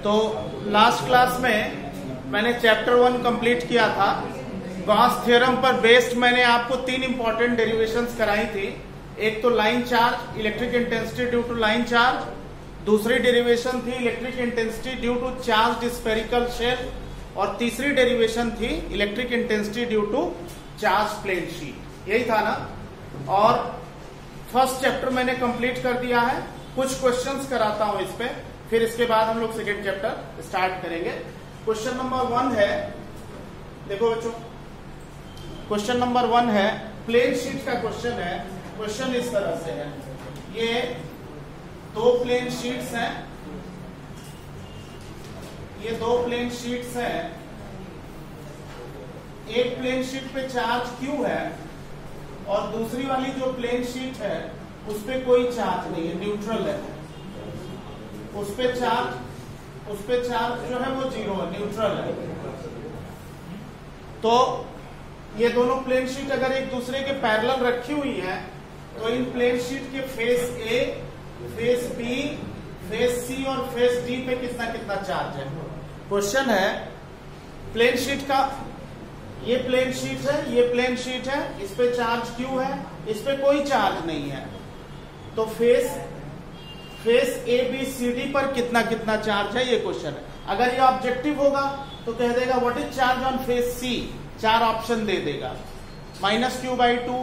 तो last class में मैंने चैप्टर 1 कंप्लीट किया था। गॉस थ्योरम पर बेस्ड मैंने आपको 3 इंपॉर्टेंट डेरिवेशंस कराई थी। एक तो line charge, electric intensity due to line charge. दूसरी डेरिवेशन थी electric intensity due to charge spherical shell. और तीसरी डेरिवेशन थी electric intensity due to charge plane sheet. यही था ना। और फर्स्ट चैप्टर मैंने कंप्लीट कर दिया है। कुछ क्वेश्चंस कराता हूं इस पे, फिर इसके बाद हम लोग सेकेंड चैप्टर स्टार्ट करेंगे। क्वेश्चन नंबर 1 है, देखो बच्चों, क्वेश्चन नंबर 1 है, प्लेन शीट का क्वेश्चन है। क्वेश्चन इस तरह से है, ये 2 प्लेन शीट्स हैं, ये 2 प्लेन शीट्स हैं। एक प्लेन शीट पे चार्ज Q है और दूसरी वाली जो प्लेन शीट है उस पे कोई चार्ज नहीं है, न्यूट्रल है। उस पे चार्ज जो है वो 0 है, न्यूट्रल है। तो ये दोनों प्लेन शीट अगर एक दूसरे के पैरेलल रखी हुई है तो इन प्लेन शीट के face A, face B, face C और फेस D पे कितना कितना चार्ज है। क्वेश्चन है प्लेन शीट का, ये प्लेन शीट है, ये प्लेन शीट है, इस पे चार्ज Q है, इस पे कोई चार्ज नहीं है। तो face A B C D पर कितना कितना चार्ज है, ये क्वेश्चन है। अगर ये ऑब्जेक्टिव होगा तो कह देगा what is charge on face C, 4 option दे देगा, -Q/2,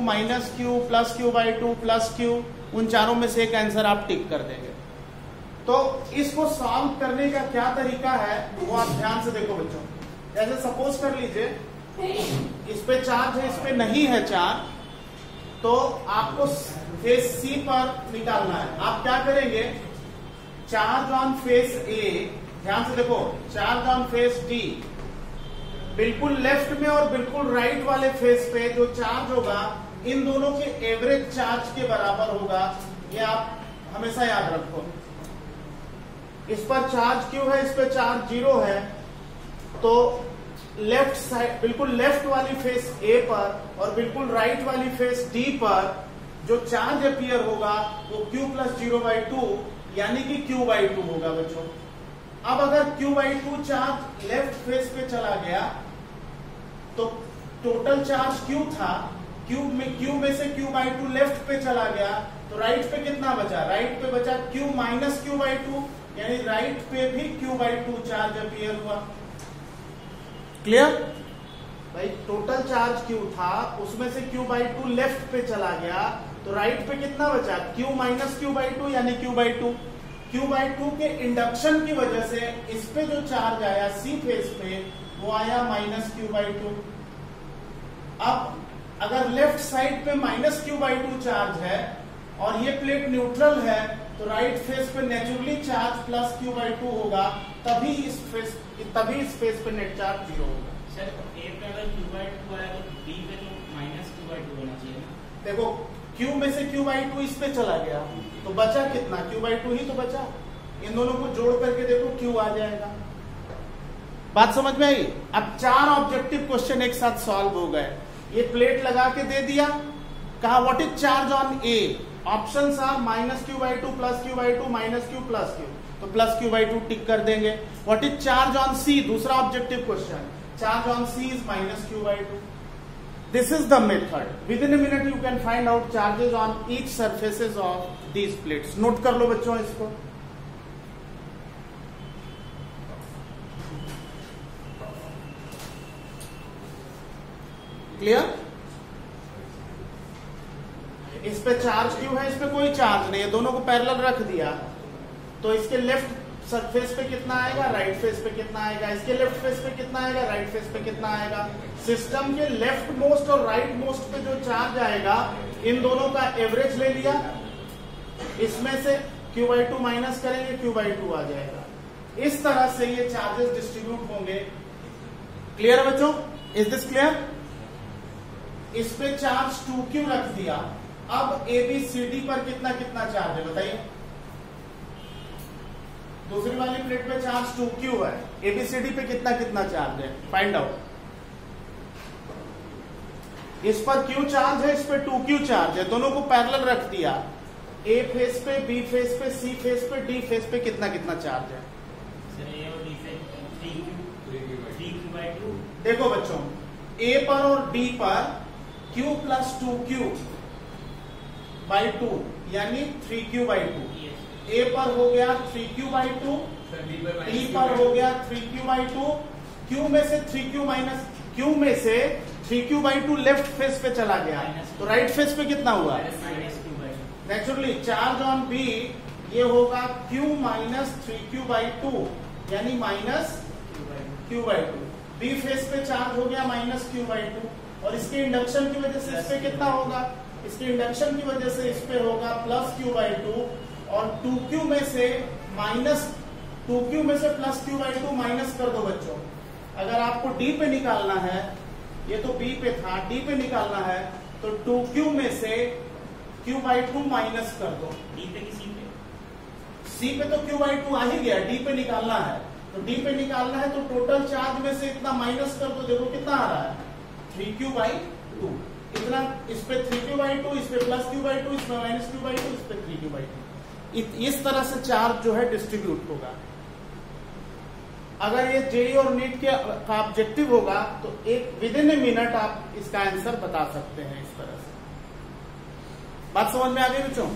-Q, +Q/2, +Q, उन चारों में से एक आंसर आप टिक कर देंगे। तो इसको सॉल्व करने का क्या तरीका है वो आप ध्यान से देखो बच्चों। जैसे सपोज कर लीजिए इस पे चार्ज है, इस पे नहीं है चार्ज, तो आपको फेस C पर निकालना है। आप क्या करेंगे, चार्ज ऑन फेस A, ध्यान से देखो, चार्ज ऑन फेस D, बिल्कुल लेफ्ट में और बिल्कुल राइट वाले फेस पे जो चार्ज होगा इन दोनों के एवरेज चार्ज के बराबर होगा। ये आप हमेशा याद रखो। इस पर चार्ज Q है, इस पे चार्ज 0 है, तो लेफ्ट साइड, बिल्कुल लेफ्ट वाली फेस A पर और बिल्कुल राइट वाली फेस D पर जो चार्ज अपीयर होगा वो Q + 0/2 यानी कि Q/2 होगा बच्चों। अब अगर Q/2 चार्ज लेफ्ट फेस पे चला गया तो टोटल चार्ज Q था, Q में से Q/2 लेफ्ट पे चला गया तो राइट पे कितना बचा, राइट पे बचा Q - Q/2 यानी राइट पे भी Q/2 चार्ज अपीयर हुआ। क्लियर भाई, टोटल चार्ज Q था, उसमें से Q/2 लेफ्ट पे चला गया तो राइट पे कितना बचा, Q - Q/2 यानी Q/2। Q/2 के इंडक्शन की वजह से इस पे जो चार्ज आया C फेस पे वो आया -Q/2। अब अगर लेफ्ट साइड पे -Q/2 चार्ज है और ये प्लेट न्यूट्रल है तो राइट फेस पे नेचुरली चार्ज +Q/2 होगा, तभी इस फेस पे नेट चार्ज 0 होगा। सर A पे अगर Q/2 आया तो B पे तो -Q/2 होना चाहिए ना। देखो Q में से Q/2 इस पे चला गया तो बचा कितना, Q/2 ही तो बचा। इन दोनों को जोड़ करके देखो Q आ जाएगा। बात समझ में आई। अब 4 ऑब्जेक्टिव क्वेश्चन एक साथ सॉल्व हो गए। ये प्लेट लगा के दे दिया, कहा what is charge on A, options are -Q/2, +Q/2, -Q, +Q, तो +Q/2 टिक कर देंगे। What is charge on C, दूसरा objective question, charge on C is -Q/2। This is the method. Within a minute you can find out charges on each surfaces of these plates. Note कर लो बच्चों इसको। Clear? इस पे charge Q है, इस पे कोई चार्ज नहीं है, दोनों को पैरेलल रख दिया तो इसके लेफ्ट सरफेस पे कितना आएगा, राइट फेस पे कितना आएगा, इसके लेफ्ट फेस पे कितना आएगा, राइट फेस पे कितना आएगा। सिस्टम के लेफ्ट मोस्ट और राइट मोस्ट पे जो चार्ज आएगा इन दोनों का एवरेज ले लिया, इसमें से Q/2 माइनस करेंगे, Q/2 आ जाएगा। इस तरह से ये चार्जेस डिस्ट्रीब्यूट होंगे। क्लियर है बच्चों, इज दिस क्लियर? इस पे चार्ज 2Q रख दिया, अब ABCD पर कितना कितना चार्ज है बताइए। दूसरी वाली प्लेट पे चार्ज 2Q है, ABCD पे कितना कितना चार्ज है, फाइंड आउट। इस पर Q चार्ज है, इस पे 2Q चार्ज है, दोनों को पैरेलल रख दिया। A फेस पे, B फेस पे, C फेस पे, D फेस पे कितना कितना चार्ज है। सर ए और डी से 3q/2। देखो बच्चों, ए पर और डी पर q प्लस 2q/2 यानी 3q/2। ए पर हो गया 3q/2, डी पर हो गया 3q/2। q में से 3q/2 लेफ्ट फेस पे चला गया, तो राइट फेस पे कितना हुआ? नेचुरली चार्ज ऑन बी ये होगा q माइनस 3q/2 यानी माइनस q/2। बी फेस पे चार्ज हो गया माइनस q/2, और इसके इंडक्शन की वजह से इस पे कितना होगा? इसके इंडक्शन की वजह से इस पे होगा प्लस q/2, और 2q में से प्लस q/2 माइनस कर दो बच्चों। अगर आपको d पे निकालना है, ये तो b पे था, d पे निकालना है तो 2q में से q/2 माइनस कर दो। डी पे की सी पे तो q/2 आ ही गया, डी पे निकालना है, तो डी पे निकालना है तो टोटल चार्ज में से इतना माइनस कर दो। देखो कितना आ रहा है 3q/2, इतना इस पे 3q/2, इस पे प्लस q/2, इस पे माइनस q/2, इस पे 3q/2। इस तरह से चार्ज जो है डिस्ट्रीब्यूट होगा। अगर ये जेईई और नीट का ऑब्जेक्टिव होगा तो एक विद इन ए मिनट आप इसका आंसर बता सकते हैं। इस तरह से बात समझ में आ गई बच्चों?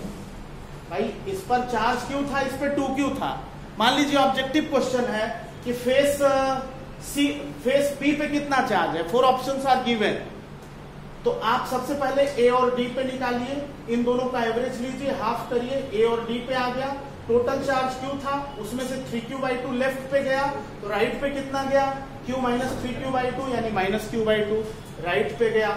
भाई इस पर चार्ज क्यों था, इस पे 2q था। मान लीजिए ऑब्जेक्टिव क्वेश्चन है कि फेस बी पे कितना चार्ज है, 4 ऑप्शंस आर गिवन। तो आप सबसे पहले ए और डी पे निकालिए, इन दोनों का एवरेज लीजिए, हाफ करिए, ए और डी पे आ गया। टोटल चार्ज क्यू था, उसमें से 3q/2 लेफ्ट पे गया, तो राइट पे कितना गया? q माइनस 3q/2 यानी माइनस q/2 राइट पे गया।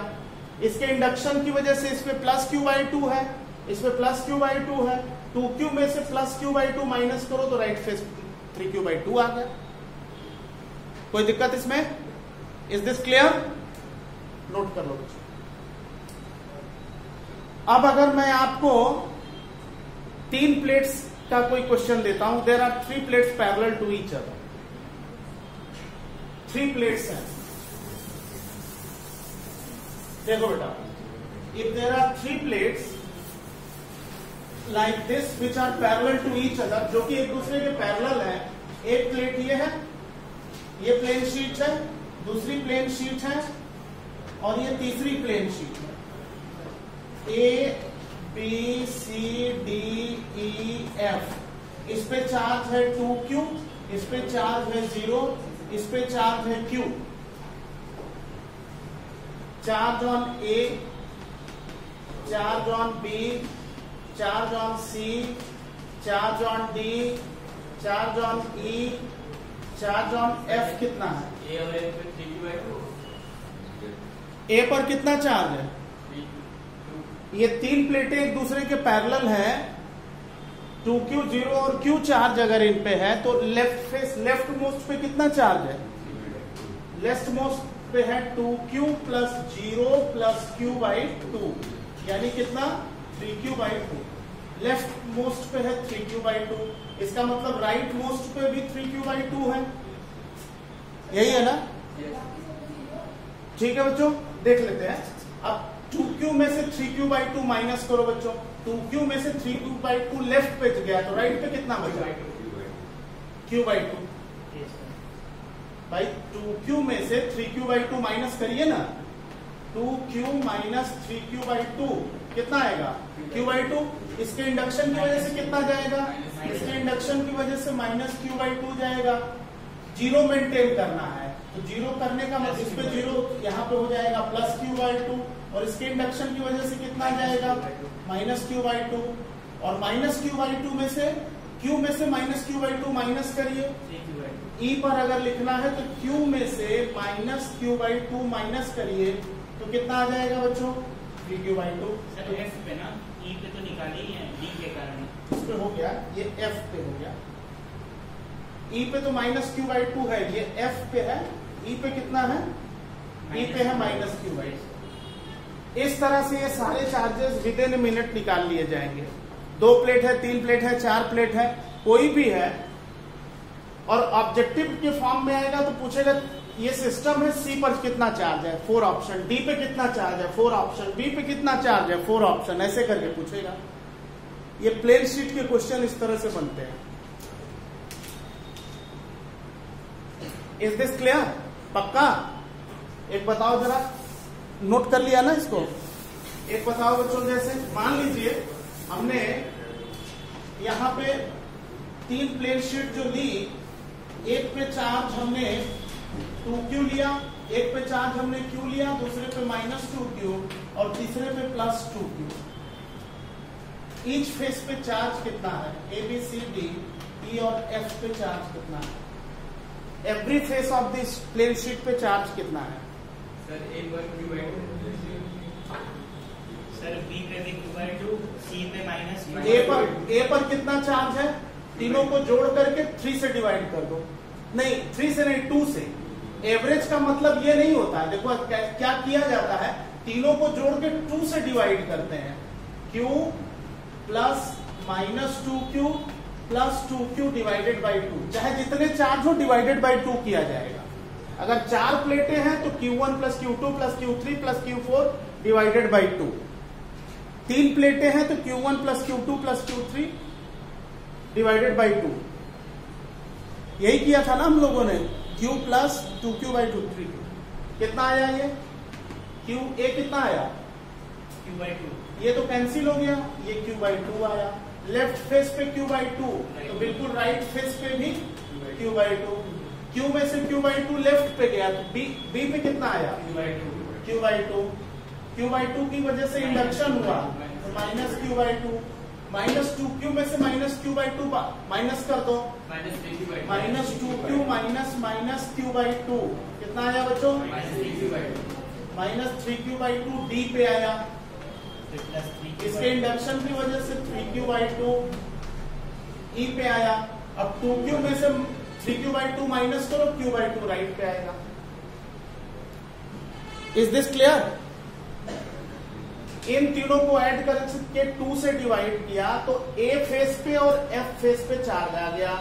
इसके इंडक्शन की वजह से इस पे प्लस q/2 है, इस पे प्लस q/2 है, 2q में से प्लस q/2 माइनस करो तो राइट फेस 3q/2 आ गया। कोई दिक्कत इसमें? Is this clear? नोट कर लो। अब अगर मैं आपको 3 प्लेट्स का कोई क्वेश्चन देता हूं, there are 3 plates parallel to each other. 3 plates हैं। देखो बेटा, if there are 3 plates like this which are parallel to each other, जो कि एक दूसरे के पैरेलल है। एक प्लेट ये है, ये प्लेन शीट है, दूसरी प्लेन शीट है, और ये तीसरी प्लेन शीट है। A B C D E F. इस पे चार्ज है 2q, इस पे चार्ज है 0, इस पे चार्ज है q। Charge on A, charge on B, charge on C, charge on D, charge on E, charge on F कितना है? ए और एफ पे 3q/2। ए पर कितना चार्ज है? ये 3 प्लेटें एक दूसरे के पैरेलल है, 2q 0 और q चार्ज अगर इन पे है तो लेफ्ट फेस लेफ्ट मोस्ट पे कितना चार्ज है? लेफ्ट मोस्ट पे है 2q प्लस 0 प्लस q/2 यानी कितना? 3q/2। लेफ्ट मोस्ट पे है 3q/2, इसका मतलब राइट मोस्ट पे भी 3q/2 है। यही है ना? ठीक है बच्चों, देख लेते हैं। अब 2q में से 3q/2 माइनस करो बच्चों। 2q में से 3q/2 लेफ्ट पे गया तो राइट पे कितना बचा? q/2। भाई 2q में से 3q/2 माइनस करिए ना, 2q माइनस 3q/2 कितना आएगा? q/2। इसके इंडक्शन की वजह से कितना जाएगा? इसके इंडक्शन की वजह से माइनस q/2 जाएगा। 0 मेंटेन करना है तो 0 करने का मतलब इस पे 0 यहाँ पे हो जाएगा प्लस q/2, और इसके इंडक्शन की वजह से कितना जाएगा? Minus q/2। और माइनस q/2 में से q में से माइनस q/2 माइनस करिए। ई पर अगर लिखना है तो q में से माइनस q/2 माइनस करिए तो कितना आ जाएगा बच्चों? 3q/2। सर एफ पे ना, ई पे तो निकाली है डी के कारण। इस पे हो गया, ये एफ पे हो गया। ई पे तो माइनस q/2 है, ये एफ पे है। ई पे कितना है? ई पे है माइनस q/2। इस तरह से ये सारे चार्जेस विद इन मिनट निकाल लिए जाएंगे। 2 प्लेट है, 3 प्लेट है, 4 प्लेट है, कोई भी है, और ऑब्जेक्टिव के फॉर्म में आएगा तो पूछेगा ये सिस्टम है, सी पर कितना चार्ज है? 4 ऑप्शन। डी पे कितना चार्ज है? 4 ऑप्शन। बी पे कितना चार्ज है? 4 ऑप्शन। ऐसे करके पूछेगा। ये प्लेन शीट के क्वेश्चन इस तरह से बनते हैं। Is this clear? पक्का? एक बताओ जरा, नोट कर लिया ना इसको? एक बताओ बच्चों, जैसे मान लीजिए हमने यहां पे 3 प्लेन शीट जो ली, एक पे चार्ज हमने 2q लिया, एक पे चार्ज हमने q लिया, दूसरे पे -2q और तीसरे पे +2q। ईच फेस पे चार्ज कितना है? A B C D E और F पे चार्ज कितना है? Every face of this plane sheet पे चार्ज कितना है? सर सर B पे भी q/2, C पे -2। A पर कितना चार्ज है? तीनों को जोड़ करके 3 से डिवाइड कर दो। नहीं, 3 से नहीं, 2 से। एवरेज का मतलब ये नहीं होता है। देखो क्या किया जाता है, तीनों को जोड़ के 2 से डिवाइड करते हैं। Q plus -2q plus 2q divided by 2। चाहे जितने चार्ज हो डिवाइडेड बाई 2 किया जाएगा। अगर 4 प्लेटें हैं तो Q1 plus Q2 plus Q3 plus Q4 divided by 2। 3 प्लेटें हैं तो Q1 plus Q2 plus Q3 divided by 2। यही किया था ना हम लोगों ने, Q plus 2Q by 2 3Q। कितना आया ये? QA कितना आया? q/2। ये तो कैंसिल हो गया, ये Q/2 आया। लेफ्ट फेस पे Q/2 तो बिल्कुल राइट फेस पे भी Q/2। Q में से Q/2 लेफ्ट पे गया तो B पे कितना आया? Q/2। Q/2 की वजह से इंडक्शन हुआ तो -Q/2। -2Q में से -Q/2 माइनस कर दो, -2Q माइनस Q/2 कितना आया बच्चों? -3Q/2 D पे आया। इसके इंडक्शन की वजह से 3Q/2 E पे आया। अब 2Q में से 3Q/2 माइनस करो, Q/2 राइट पे आएगा। Is this clear? इन तीनों को ऐड करके 2 से डिवाइड किया तो A फेस पे और F फेस पे चार्ज आ गया।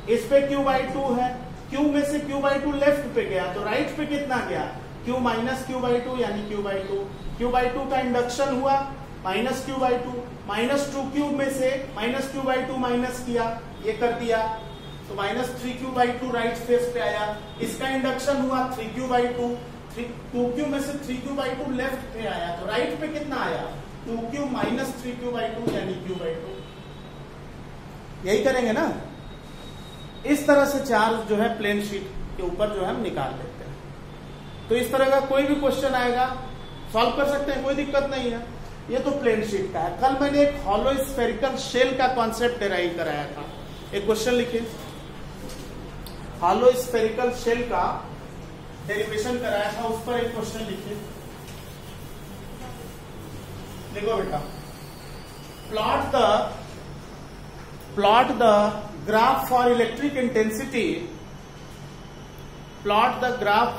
इस पे Q/2 है, Q में से Q/2 लेफ्ट पे गया तो राइट पे कितना गया? Q माइनस Q/2 यानी Q/2। Q/2 का इंडक्शन हुआ -Q/2, -2Q में से -Q/2 माइनस किया, ये कर दिया तो -3Q/2 राइट फेस पे आया। इसका इंडक्शन हुआ 3Q/2, 2Q में से 3Q/2 लेफ्ट पे आया तो राइट पे कितना आया? 2Q माइनस 3Q/2 यानी Q/2। यही करेंगे ना? इस तरह से चार्ज जो है प्लेन शीट के ऊपर जो है हम निकाल लेते हैं। तो इस तरह का कोई भी क्वेश्चन आएगा सॉल्व कर सकते हैं, कोई दिक्कत नहीं है। ये तो प्लेन शीट का है। कल मैंने एक हॉलो स्फेरिकल शेल का कॉन्सेप्ट डिराइव कराया था। एक क्वेश्चन लिखिए, हॉलो स्फेरिकल शेल का डेरिवेशन कराया था, उस पर एक क्वेश्चन लिखिए। देखो बेटा, plot the graph for electric intensity, plot the graph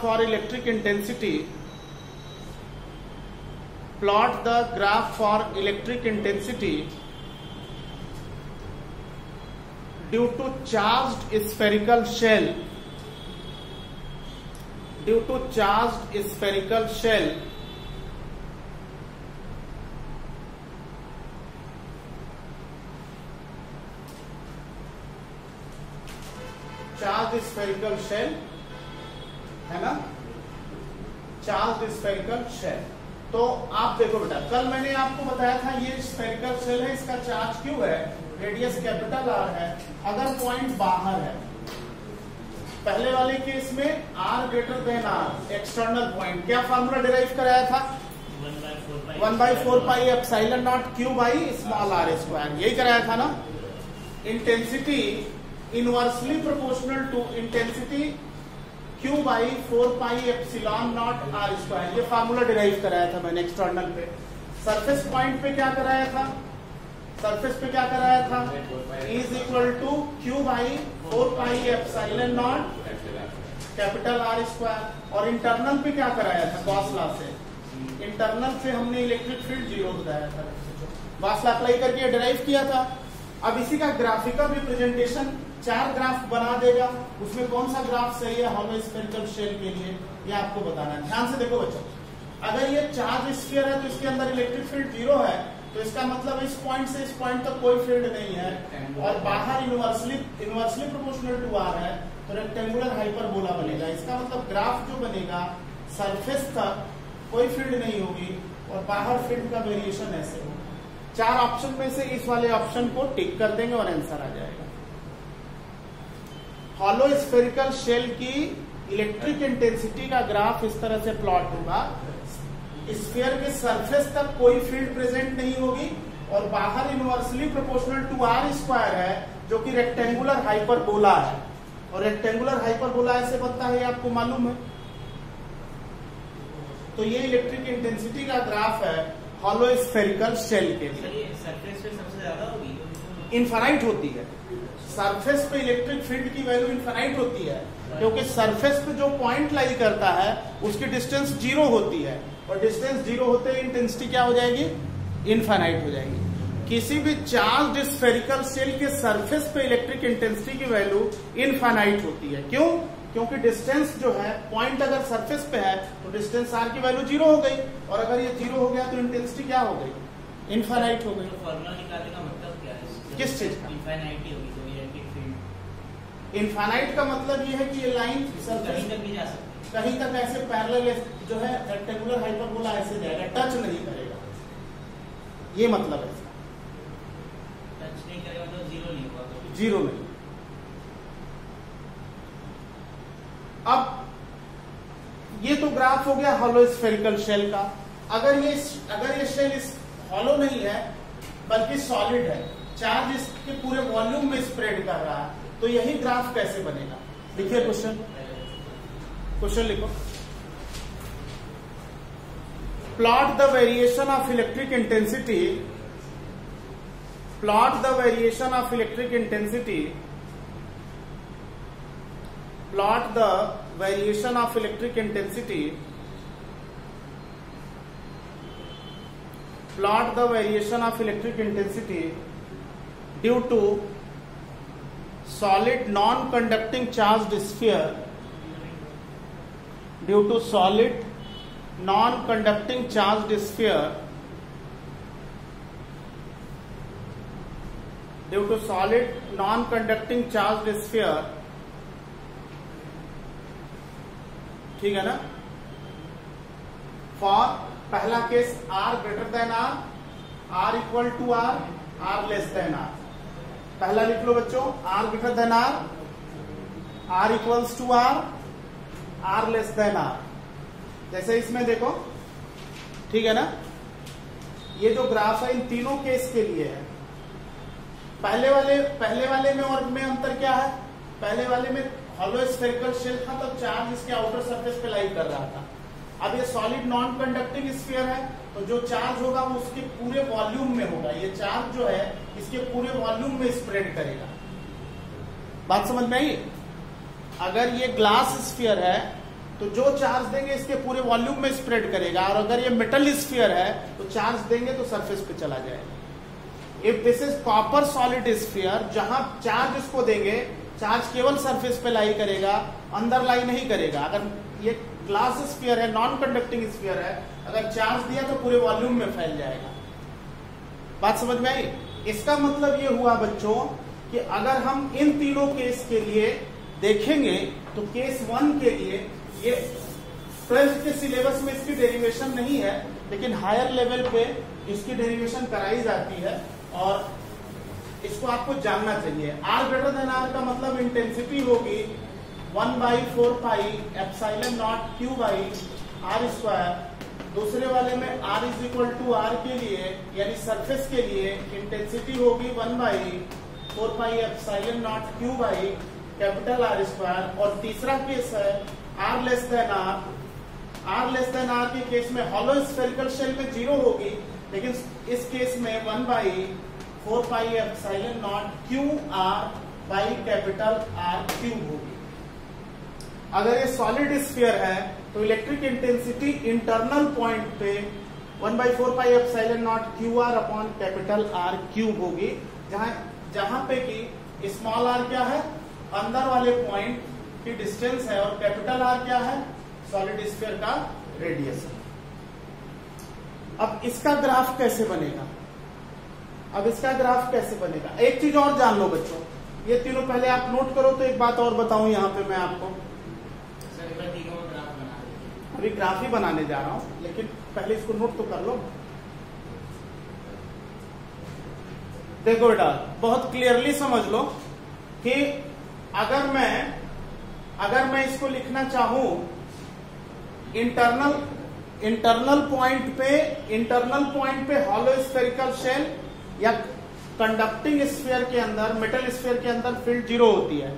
for electric intensity due to charged spherical shell है ना, चार्ज स्फेरिकल शेल। तो आप देखो बेटा, कल मैंने आपको बताया था ये स्फेरिकल शेल है, इसका चार्ज क्यों है? रेडियस कैपिटल R है। अगर पॉइंट बाहर है, पहले वाले केस में R greater than R external point, क्या फॉर्मूला डिराइव कराया था? 1/4 pi epsilon naught Q by small r square, यही कराया था ना। Intensity inversely proportional to intensity Q by 4 pi epsilon naught R square, ये फार्मूला डिराइव कराया था मैंने एक्सटर्नल पे। सरफेस पॉइंट पे क्या कराया था? Is equal to Q by 4 pi epsilon naught capital R square. और इंटरनल पे क्या कराया था? गॉस लॉ से। इंटरनल से हमने इलेक्ट्रिक फील्ड 0 बताया था, गॉस लॉ अप्लाई करके डिराइव किया था। अब इसी का ग्राफिकल रिप्रेजेंटेशन 4 ग्राफ बना देगा, उसमें कौन सा ग्राफ सही है हॉलो स्फेरिकल शेल के लिए, ये आपको बताना है। ध्यान से देखो बच्चों, अगर ये चार्ज स्फीयर है तो इसके अंदर इलेक्ट्रिक फील्ड 0 है, तो इसका मतलब इस पॉइंट से इस पॉइंट तक कोई फील्ड नहीं है और बाहर इनवर्सली प्रोपोर्शनल टू आर है, तो रेक्टेंगुलर हाइपरबोला बनेगा। इसका मतलब ग्राफ जो बनेगा सरफेस तक कोई फील्ड नहीं होगी और बाहर फील्ड का वेरिएशन ऐसे होगा। 4 ऑप्शन में से इस वाले ऑप्शन को टिक कर देंगे और आंसर आ जाएगा। हॉलो स्फेरिकल शेल की इलेक्ट्रिक इंटेंसिटी का ग्राफ इस तरह से प्लॉट होगा। स्फीयर के सरफेस तक कोई फील्ड प्रेजेंट नहीं होगी और बाहर inversely proportional to R square है, जो कि रेक्टेंगुलर हाइपरबोला है। और रेक्टेंगुलर हाइपरबोला ऐसे बनता है, आपको मालूम है। तो ये इलेक्ट्रिक इंटेंसिटी का ग्राफ है हॉलो स्फेरिकल शेल के लिए। सरफेस पे सबसे ज्यादा होगी, इनफाइनाइट होती है। सरफेस पे इलेक्ट्रिक फील्ड की वैल्यू इनफाइनाइट होती है, क्योंकि सरफेस पे जो पॉइंट लाई करता है उसकी डिस्टेंस 0 होती है और डिस्टेंस 0 होते ही इंटेंसिटी क्या हो जाएगी, इनफाइनाइट हो जाएगी। किसी भी चार्ज स्फेरिकल शेल के सरफेस पे इलेक्ट्रिक इंटेंसिटी की वैल्यू इनफाइनाइट होती है। क्यों? क्योंकि डिस्टेंस जो है, पॉइंट अगर सरफेस पे है तो डिस्टेंस आर की वैल्यू 0 हो गई और अगर ये 0 हो गया तो इंटेंसिटी क्या हो गई, इनफाइनाइट हो गई। तो फॉर्मूला निकालने का मतलब क्या है? किस चीज का? इनफाइनाइट होगी तो इलेक्ट्रिक फील्ड। इनफाइनाइट का मतलब ये है कि ये लाइन कहीं तक भी जा सकती है, कहीं तक ऐसे पैरेलल जो है रेक्टेंगुलर हाइपरबोला ऐसे जाएगा, टच नहीं करेगा, ये मतलब है इसका। टच नहीं करेगा तो 0 नहीं होगा, 0 नहीं। अब ये तो ग्राफ हो गया हॉलो स्फेरिकल शेल का। अगर ये शेल इस हॉलो नहीं है बल्कि सॉलिड है, चार्ज इसके पूरे वॉल्यूम में स्प्रेड कर रहा है, तो यही ग्राफ कैसे बनेगा? देखिए क्वेश्चन लिखो। Plot the variation of electric intensity, plot the variation of electric intensity, plot the variation of electric intensity, plot the variation of electric intensity due to solid non-conducting charged sphere, due to solid non-conducting charged sphere, due to solid non-conducting charged sphere, ठीक है ना। For पहला case r greater than r equal to r less than r। पहला लिख लो बच्चों, r greater than r equals to r less than r। जैसे इसमें देखो, ठीक है ना। ये जो ग्राफ है इन तीनों केस के लिए है। पहले वाले में और में अंतर क्या है? पहले वाले में हॉलो स्फेरिकल शेल था तो चार्ज इसके आउटर सरफेस पे लाई कर रहा था। अब ये सॉलिड नॉन कंडक्टिंग स्फीयर है, तो जो चार्ज होगा वो उसके पूरे वॉल्यूम में होगा। ये चार्ज जो है इसके पूरे वॉल्यूम में स्प्रेड करेगा। बात समझ में आई? अगर ये ग्लास स्फीयर है तो जो चार्ज देंगे इसके पूरे वॉल्यूम में स्प्रेड करेगा, और अगर ये मेटल स्फीयर है तो चार्ज देंगे तो सरफेस पे चला जाएगा। If this is copper solid sphere, जहां चार्ज इसको देंगे, चार्ज केवल सरफेस पे लाई करेगा, अंदर लाई नहीं करेगा। अगर ये ग्लास स्फीयर है, नॉन कंडक्टिंग स्फीयर है, अगर चार्ज दिया तो पूरे वॉल्यूम में फैल जाएगा। बात समझ में आई? इसका मतलब ये हुआ बच्चों कि अगर हम इन तीनों केस के लिए देखेंगे तो केस 1 के लिए, ये 12th के सिलेबस में इसकी डेरिवेशन नहीं है, लेकिन हायर लेवल पे इसकी डेरिवेशन कराई जाती है और इसको आपको जानना चाहिए। r ग्रेटर देन r का मतलब इंटेंसिटी होगी 1/4 pi epsilon naught q by r square. दूसरे वाले में r is equal to r के लिए, यानी सरफेस के लिए इंटेंसिटी होगी 1/4 pi epsilon naught q by capital R square. और तीसरा केस है r less than r। r less than r के केस में हॉलो स्फेरिकल शेल में 0 होगी, लेकिन इस केस में 1/4 pi epsilon naught q r by capital R cube होगी। अगर ये सॉलिड स्फीयर है तो इलेक्ट्रिक इंटेंसिटी इंटरनल पॉइंट पे 1/4 pi epsilon not Q R upon capital R cube होगी, जहां पे कि स्मॉल r क्या है, अंदर वाले पॉइंट की डिस्टेंस है, और कैपिटल R क्या है, सॉलिड स्फीयर का रेडियस है। अब इसका ग्राफ कैसे बनेगा? अब इसका ग्राफ कैसे बनेगा? एक चीज और जान लो बच्चों, ये तीनों पहले आप नोट करो। तो एक बात और बताऊं यहाँ पे मैं आपको, तीनों ग्राफ बना देंगे। अभी ग्राफ ही बनाने जा रहा हूं, लेकिन पहले इसको नोट तो कर लो। देखो बेटा, बहुत क्लियरली समझ लो कि अगर मैं इसको लिखना चाहूं इंटरनल पॉइंट पे हॉलो स्फेरिकल शेल या कंडक्टिंग स्फीयर के अंदर, मेटल स्फीयर के अंदर फील्ड 0 होती है,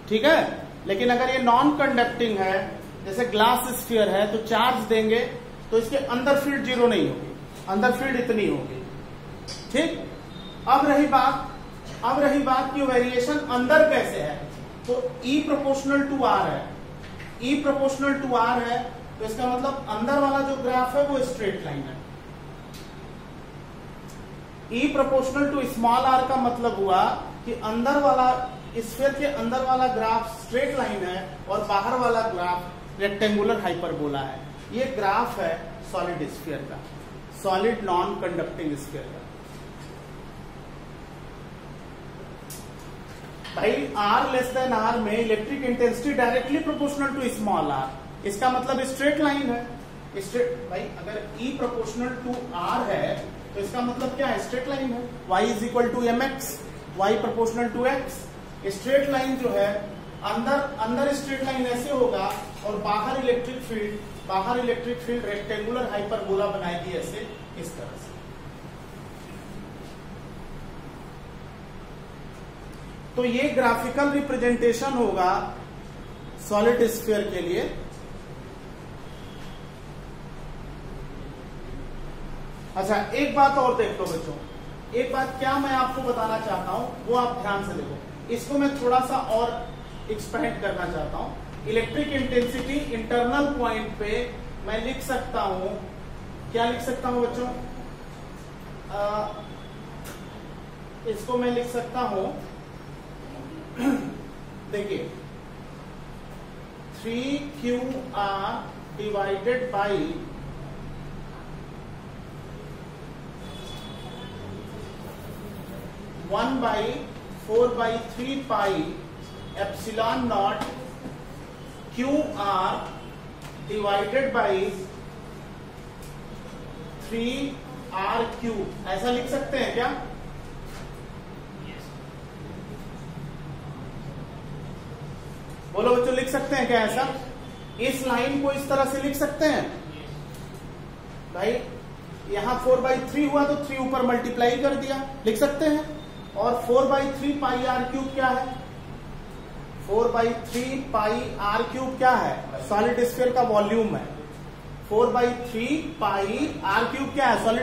ठीक है। लेकिन अगर ये नॉन कंडक्टिंग है, जैसे ग्लास स्फीयर है, तो चार्ज देंगे तो इसके अंदर फील्ड 0 नहीं होगी, अंदर फील्ड इतनी होगी, ठीक। अब रही बात कि वेरिएशन अंदर कैसे है, तो E प्रोपोर्शनल टू R है, E प्रोपोर्शनल टू R है, तो इसका मतलब अंदर वाला जो ग्राफ है वो स्ट्रेट लाइन है। E proportional to small r का मतलब हुआ कि अंदर वाला स्फीयर के अंदर वाला ग्राफ स्ट्रेट लाइन है और बाहर वाला ग्राफ रेक्टेंगुलर हाइपरबोला है। ये ग्राफ है सॉलिड स्फीयर का, सॉलिड नॉन कंडक्टिंग स्फीयर का। भाई R लेस देन R में electric intensity directly proportional to small r, इसका मतलब स्ट्रेट लाइन है। स्ट्रेट भाई अगर E प्रोपोर्शनल टू R है तो इसका मतलब क्या है? स्ट्रेट लाइन है। y is equal to mx, y proportional to x। Straight line जो है अंदर स्ट्रेट लाइन ऐसे होगा और बाहर इलेक्ट्रिक फील्ड रेक्टेंगुलर हाइपरबोला बनाएगी ऐसे, इस तरह से। तो ये ग्राफिकल रिप्रेजेंटेशन होगा सॉलिड स्फीयर के लिए। अच्छा, एक बात और देख लो बच्चों, एक बात क्या मैं आपको बताना चाहता हूं वो आप ध्यान से देखो, इसको मैं थोड़ा सा और एक्सपेंड करना चाहता हूं। इलेक्ट्रिक इंटेंसिटी इंटरनल पॉइंट पे मैं लिख सकता हूं, क्या लिख सकता हूं बच्चों? इसको मैं लिख सकता हूं, देखिए 3QR divided by 1/4/3 pi epsilon not QR divided by 3R3। ऐसा लिख सकते हैं क्या? बोलो बच्चों, लिख सकते हैं क्या ऐसा? इस लाइन को इस तरह से लिख सकते हैं भाई। यहां 4/3 हुआ तो 3 ऊपर मल्टीप्लाई कर दिया, लिख सकते हैं। और 4/3 पाई आर क्यूब क्या है? 4/3 पाई आर क्यूब क्या है? सॉलिड स्फीयर का वॉल्यूम है। 4/3 पाई आर क्यूब क्या है? सॉलिड